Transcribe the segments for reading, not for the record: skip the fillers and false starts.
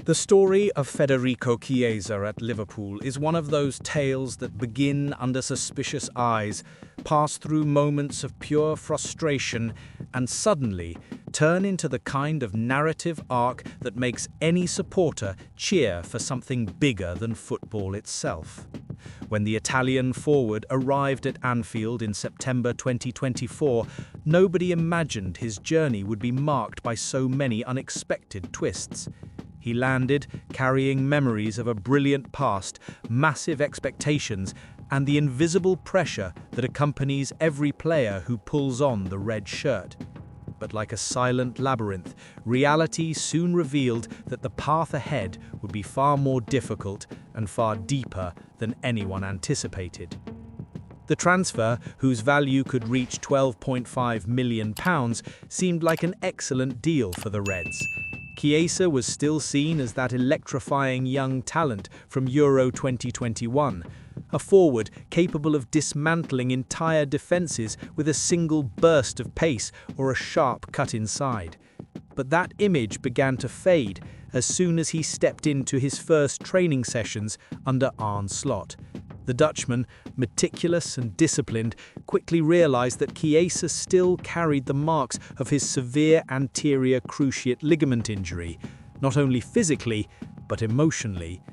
The story of Federico Chiesa at Liverpool is one of those tales that begin under suspicious eyes, pass through moments of pure frustration, and suddenly turn into the kind of narrative arc that makes any supporter cheer for something bigger than football itself. When the Italian forward arrived at Anfield in September 2024, nobody imagined his journey would be marked by so many unexpected twists. He landed carrying memories of a brilliant past, massive expectations, and the invisible pressure that accompanies every player who pulls on the red shirt. But like a silent labyrinth, reality soon revealed that the path ahead would be far more difficult and far deeper than anyone anticipated. The transfer, whose value could reach £12.5 million, seemed like an excellent deal for the Reds. Chiesa was still seen as that electrifying young talent from Euro 2021, a forward capable of dismantling entire defences with a single burst of pace or a sharp cut inside. But that image began to fade as soon as he stepped into his first training sessions under Arne Slot. The Dutchman, meticulous and disciplined, quickly realised that Chiesa still carried the marks of his severe anterior cruciate ligament injury, not only physically, but emotionally.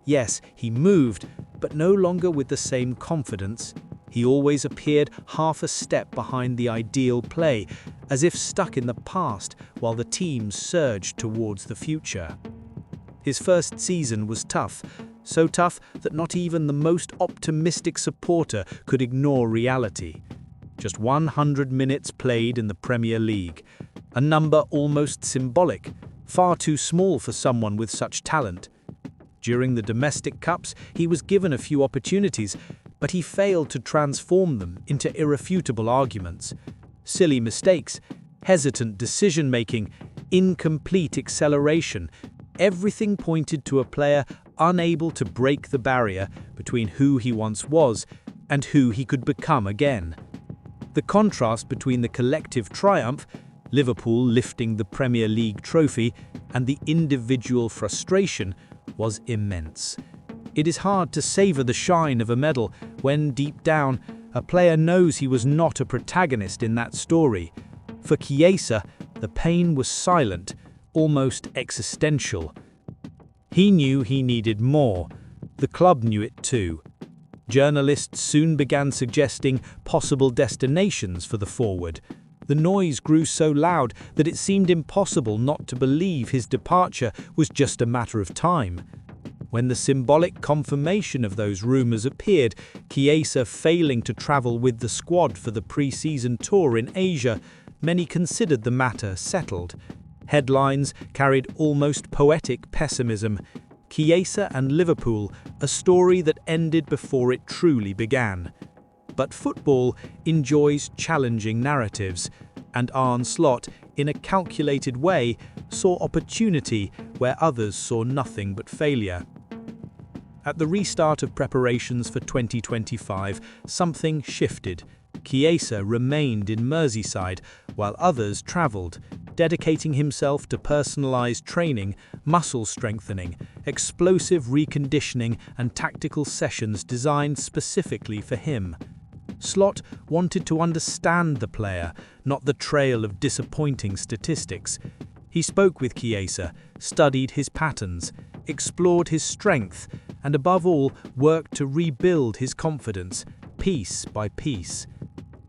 Yes, he moved, but no longer with the same confidence. He always appeared half a step behind the ideal play, as if stuck in the past while the team surged towards the future. His first season was tough, so tough that not even the most optimistic supporter could ignore reality. Just 100 minutes played in the Premier League, a number almost symbolic, far too small for someone with such talent. During the domestic cups, he was given a few opportunities, but he failed to transform them into irrefutable arguments. Silly mistakes, hesitant decision-making, incomplete acceleration, everything pointed to a player unable to break the barrier between who he once was and who he could become again. The contrast between the collective triumph, Liverpool lifting the Premier League trophy, and the individual frustration was immense. It is hard to savour the shine of a medal when, deep down, a player knows he was not a protagonist in that story. For Chiesa, the pain was silent, almost existential. He knew he needed more. The club knew it too. Journalists soon began suggesting possible destinations for the forward. The noise grew so loud that it seemed impossible not to believe his departure was just a matter of time. When the symbolic confirmation of those rumours appeared, Chiesa failing to travel with the squad for the pre-season tour in Asia, many considered the matter settled. Headlines carried almost poetic pessimism. Chiesa and Liverpool, a story that ended before it truly began. But football enjoys challenging narratives, and Arne Slot, in a calculated way, saw opportunity where others saw nothing but failure. At the restart of preparations for 2025, something shifted. Chiesa remained in Merseyside, while others travelled, dedicating himself to personalised training, muscle strengthening, explosive reconditioning, and tactical sessions designed specifically for him. Slot wanted to understand the player, not the trail of disappointing statistics. He spoke with Chiesa, studied his patterns, explored his strength, and above all, worked to rebuild his confidence, piece by piece.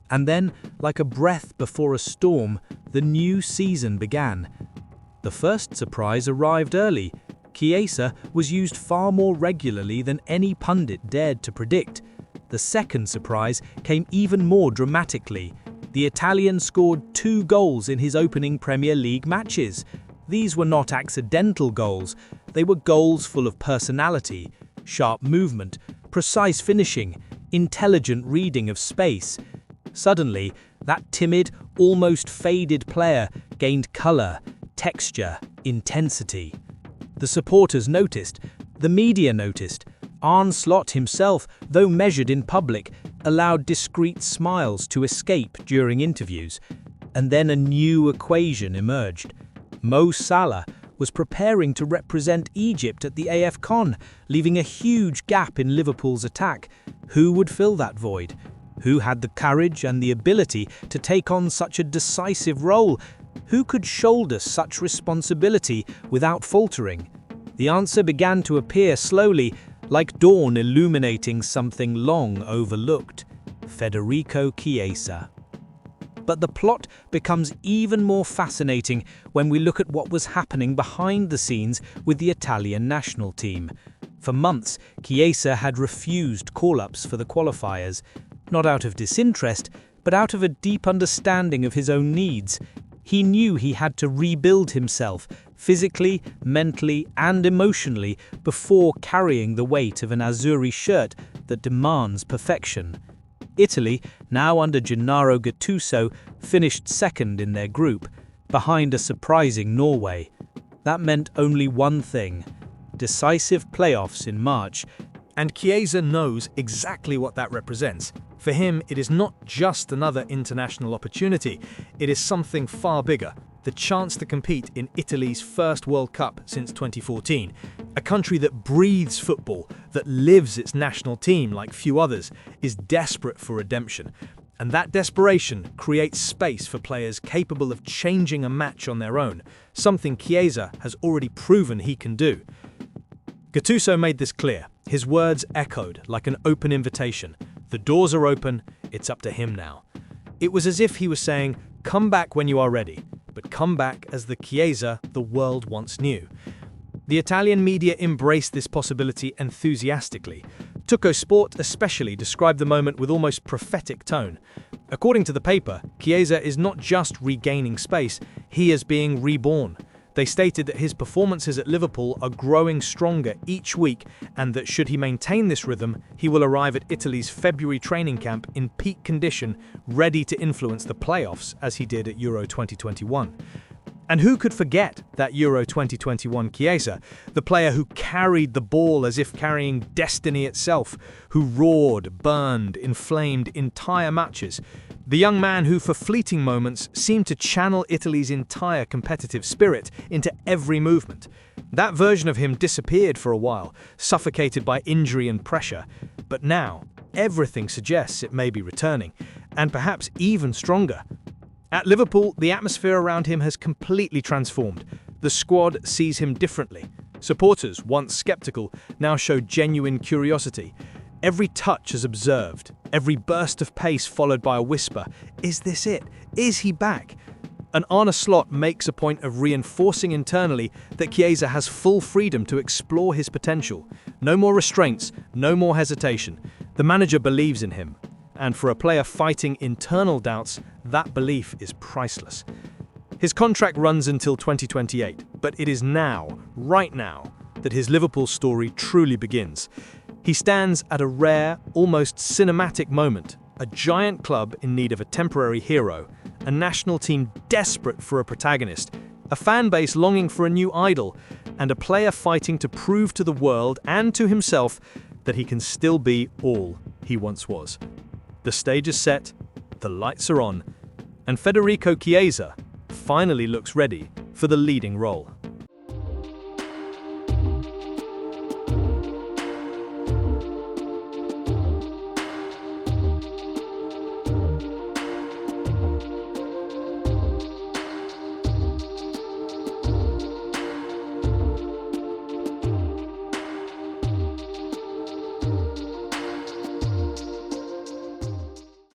And then, like a breath before a storm, the new season began. The first surprise arrived early. Chiesa was used far more regularly than any pundit dared to predict. The second surprise came even more dramatically. The Italian scored 2 goals in his opening Premier League matches. These were not accidental goals. They were goals full of personality, sharp movement, precise finishing, intelligent reading of space. Suddenly, that timid, almost faded player gained colour, texture, intensity. The supporters noticed, the media noticed. Arne Slot himself, though measured in public, allowed discreet smiles to escape during interviews. And then a new equation emerged. Mo Salah was preparing to represent Egypt at the AF Con, leaving a huge gap in Liverpool's attack. Who would fill that void? Who had the courage and the ability to take on such a decisive role? Who could shoulder such responsibility without faltering? The answer began to appear slowly, like dawn illuminating something long overlooked: Federico Chiesa. But the plot becomes even more fascinating when we look at what was happening behind the scenes with the Italian national team. For months, Chiesa had refused call-ups for the qualifiers, not out of disinterest, but out of a deep understanding of his own needs. He knew he had to rebuild himself, physically, mentally, and emotionally, before carrying the weight of an Azzurri shirt that demands perfection. Italy, now under Gennaro Gattuso, finished second in their group, behind a surprising Norway. That meant only one thing: decisive playoffs in March. And Chiesa knows exactly what that represents. For him, it is not just another international opportunity, it is something far bigger: the chance to compete in Italy's first World Cup since 2014. A country that breathes football, that lives its national team like few others, is desperate for redemption. And that desperation creates space for players capable of changing a match on their own, something Chiesa has already proven he can do. Gattuso made this clear. His words echoed like an open invitation. The doors are open, it's up to him now. It was as if he was saying, come back when you are ready, but come back as the Chiesa the world once knew. The Italian media embraced this possibility enthusiastically. Sport especially described the moment with almost prophetic tone. According to the paper, Chiesa is not just regaining space, he is being reborn. They stated that his performances at Liverpool are growing stronger each week, and that should he maintain this rhythm, he will arrive at Italy's February training camp in peak condition, ready to influence the playoffs as he did at Euro 2021. And who could forget that Euro 2021 Chiesa, the player who carried the ball as if carrying destiny itself, who roared, burned, inflamed entire matches. The young man who, for fleeting moments, seemed to channel Italy's entire competitive spirit into every movement. That version of him disappeared for a while, suffocated by injury and pressure. But now, everything suggests it may be returning, and perhaps even stronger. At Liverpool, the atmosphere around him has completely transformed. The squad sees him differently. Supporters, once skeptical, now show genuine curiosity. Every touch is observed, every burst of pace followed by a whisper, "Is this it? Is he back?" And Arne Slot makes a point of reinforcing internally that Chiesa has full freedom to explore his potential. No more restraints, no more hesitation. The manager believes in him. And for a player fighting internal doubts, that belief is priceless. His contract runs until 2028, but it is now, right now, that his Liverpool story truly begins. He stands at a rare, almost cinematic moment, a giant club in need of a temporary hero, a national team desperate for a protagonist, a fan base longing for a new idol, and a player fighting to prove to the world and to himself that he can still be all he once was. The stage is set, the lights are on, and Federico Chiesa finally looks ready for the leading role.